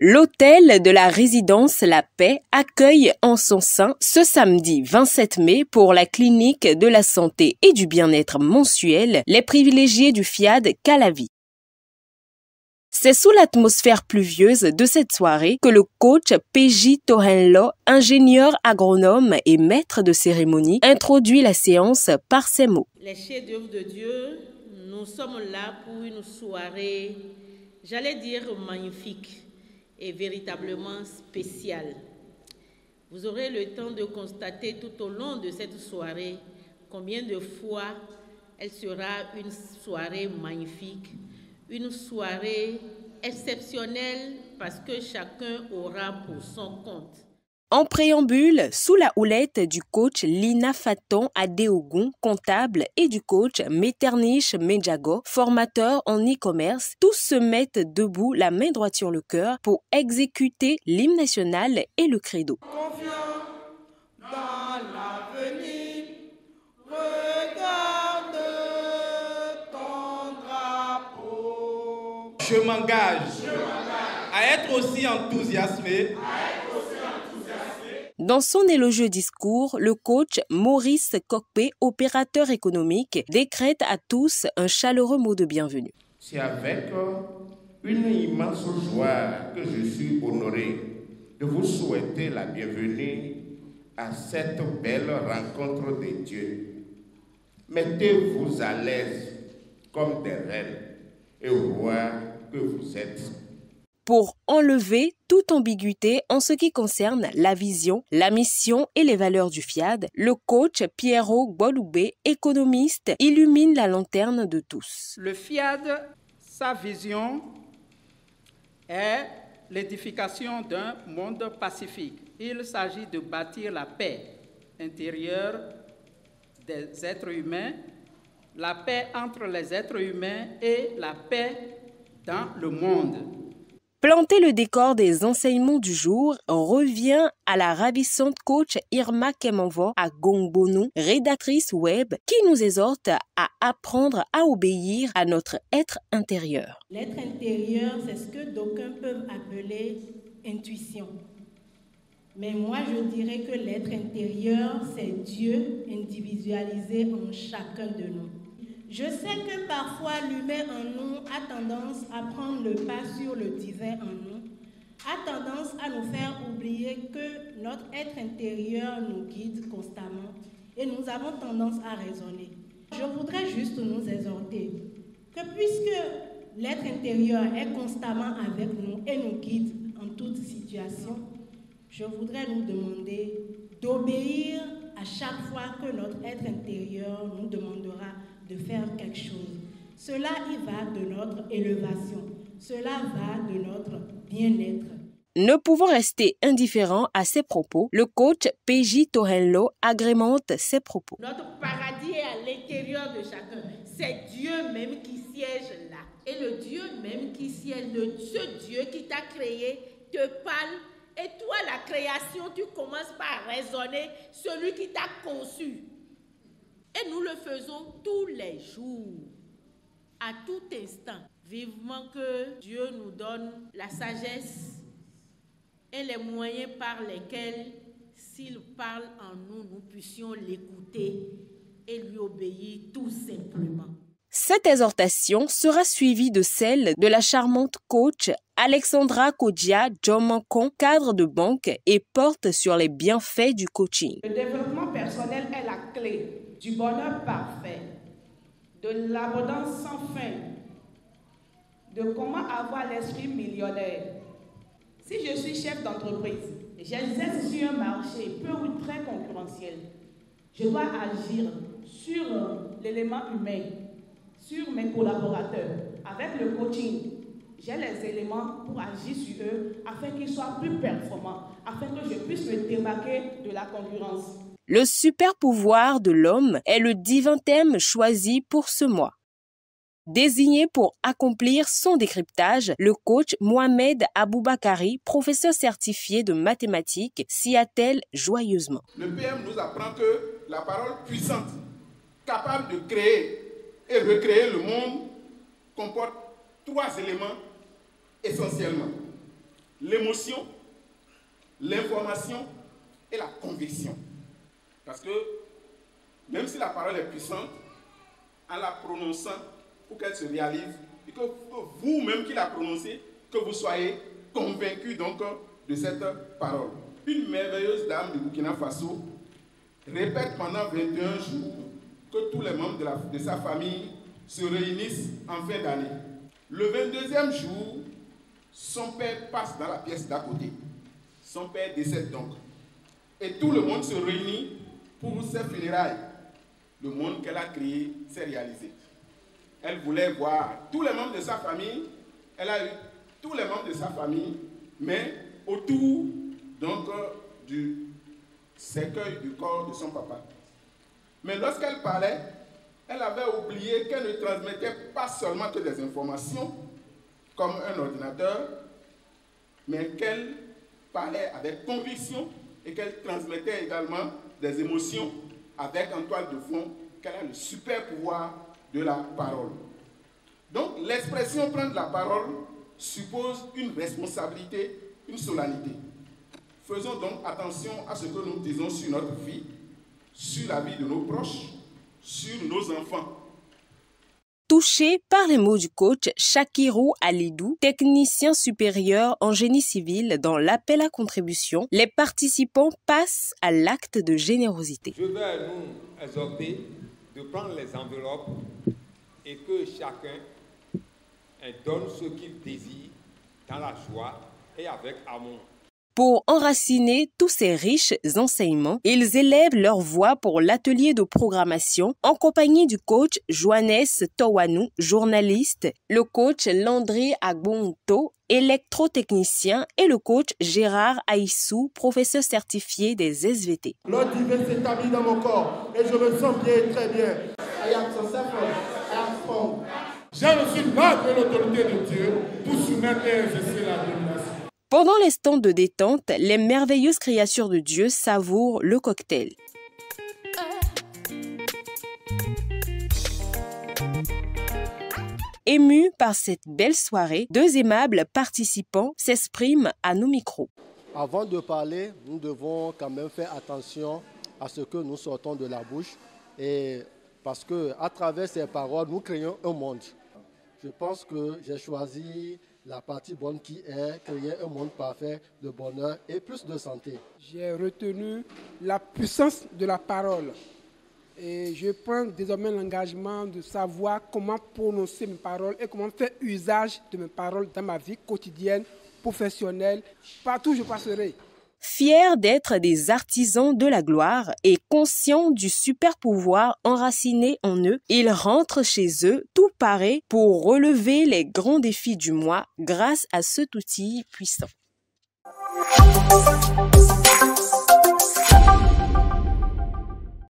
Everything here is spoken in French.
L'hôtel de la résidence La Paix accueille en son sein ce samedi 27 mai pour la clinique de la santé et du bien-être mensuel les privilégiés du FIAD Calavi. C'est sous l'atmosphère pluvieuse de cette soirée que le coach PJ Tohenlo, ingénieur agronome et maître de cérémonie, introduit la séance par ces mots. Les chefs-d'œuvre de Dieu, nous sommes là pour une soirée, j'allais dire magnifique et véritablement spéciale. Vous aurez le temps de constater tout au long de cette soirée combien de fois elle sera une soirée magnifique, une soirée exceptionnelle parce que chacun aura pour son compte. En préambule, sous la houlette du coach Lina Faton Adeogun, comptable, et du coach Metternich Medjago, formateur en e-commerce, tous se mettent debout, la main droite sur le cœur, pour exécuter l'hymne national et le credo. Confiant dans l'avenir, regarde ton drapeau. Je m'engage à être aussi enthousiasmé. Dans son élogieux discours, le coach Maurice Kokpe, opérateur économique, décrète à tous un chaleureux mot de bienvenue. C'est avec une immense joie que je suis honoré de vous souhaiter la bienvenue à cette belle rencontre de Dieu. Mettez-vous à l'aise comme des reines et rois que vous êtes. Pour enlever toute ambiguïté en ce qui concerne la vision, la mission et les valeurs du FIAD, le coach Piero Gboloubé, économiste, illumine la lanterne de tous. Le FIAD, sa vision est l'édification d'un monde pacifique. Il s'agit de bâtir la paix intérieure des êtres humains, la paix entre les êtres humains et la paix dans le monde. Planter le décor des enseignements du jour revient à la ravissante coach Irma Kemanvo à Gongbonu, rédactrice web, qui nous exhorte à apprendre à obéir à notre être intérieur. L'être intérieur, c'est ce que d'aucuns peuvent appeler intuition. Mais moi, je dirais que l'être intérieur, c'est Dieu individualisé en chacun de nous. Je sais que parfois l'humain en nous a tendance à prendre le pas sur le divin en nous, a tendance à nous faire oublier que notre être intérieur nous guide constamment et nous avons tendance à raisonner. Je voudrais juste nous exhorter que puisque l'être intérieur est constamment avec nous et nous guide en toute situation, je voudrais nous demander d'obéir à chaque fois que notre être intérieur nous demandera de faire quelque chose. Cela y va de notre élévation. Cela va de notre bien-être. Ne pouvant rester indifférent à ces propos, le coach PJ Tohenlo agrémente ses propos. Notre paradis est à l'intérieur de chacun. C'est Dieu même qui siège là. Et le Dieu même qui siège, ce Dieu qui t'a créé, te parle. Et toi, la création, tu commences par raisonner celui qui t'a conçu. Et nous le faisons tous les jours, à tout instant. Vivement que Dieu nous donne la sagesse et les moyens par lesquels, s'il parle en nous, nous puissions l'écouter et lui obéir tout simplement. Cette exhortation sera suivie de celle de la charmante coach Alexandra Kodia Djomankon, cadre de banque, et porte sur les bienfaits du coaching. Le développement personnel est la clé du bonheur parfait, de l'abondance sans fin, de comment avoir l'esprit millionnaire. Si je suis chef d'entreprise, j'exerce sur un marché peu ou très concurrentiel, je dois agir sur l'élément humain, sur mes collaborateurs. Avec le coaching, j'ai les éléments pour agir sur eux afin qu'ils soient plus performants, afin que je puisse me démarquer de la concurrence. Le super pouvoir de l'homme est le divin thème choisi pour ce mois. Désigné pour accomplir son décryptage, le coach Mohamed Aboubakari, professeur certifié de mathématiques, s'y attelle joyeusement. Le PM nous apprend que la parole puissante, capable de créer et recréer le monde, comporte 3 éléments essentiellement. L'émotion, l'information et la conviction. Parce que même si la parole est puissante, en la prononçant, pour qu'elle se réalise, et que vous-même qui la prononcez, que vous soyez convaincus donc de cette parole. Une merveilleuse dame de Burkina Faso répète pendant 21 jours que tous les membres de sa famille se réunissent en fin d'année. Le 22e jour, son père passe dans la pièce d'à côté. Son père décède donc. Et tout le monde se réunit pour ses funérailles. Le monde qu'elle a créé s'est réalisé. Elle voulait voir tous les membres de sa famille. Elle a eu tous les membres de sa famille, mais autour donc du cercueil du corps de son papa. Mais lorsqu'elle parlait, elle avait oublié qu'elle ne transmettait pas seulement que des informations, comme un ordinateur, mais qu'elle parlait avec conviction et qu'elle transmettait également des émotions avec en toile de fond qu'elle a le super pouvoir de la parole. Donc l'expression prendre la parole suppose une responsabilité, une solennité. Faisons donc attention à ce que nous disons sur notre vie, sur la vie de nos proches, sur nos enfants. Touché par les mots du coach Shakirou Alidou, technicien supérieur en génie civil dans l'appel à contribution, les participants passent à l'acte de générosité. Je vais nous exhorter de prendre les enveloppes et que chacun donne ce qu'il désire dans la joie et avec amour. Pour enraciner tous ces riches enseignements, ils élèvent leur voix pour l'atelier de programmation en compagnie du coach Johannes Towanou, journaliste, le coach Landry Agbonto, électrotechnicien, et le coach Gérard Aïssou, professeur certifié des SVT. L'eau divine s'établit dans mon corps et je me sens bien, très bien. J'ai reçu l'ordre et l'autorité de Dieu pour soumettre et exercer la domination. Pendant les stands de détente, les merveilleuses créatures de Dieu savourent le cocktail. Émus par cette belle soirée, 2 aimables participants s'expriment à nos micros. Avant de parler, nous devons quand même faire attention à ce que nous sortons de la bouche, et parce qu'à travers ces paroles, nous créons un monde. Je pense que j'ai choisi la partie bonne qui est créer un monde parfait de bonheur et plus de santé. J'ai retenu la puissance de la parole et je prends désormais l'engagement de savoir comment prononcer mes paroles et comment faire usage de mes paroles dans ma vie quotidienne, professionnelle, partout où je passerai. Fiers d'être des artisans de la gloire et conscients du super pouvoir enraciné en eux, ils rentrent chez eux tout parés pour relever les grands défis du mois grâce à cet outil puissant.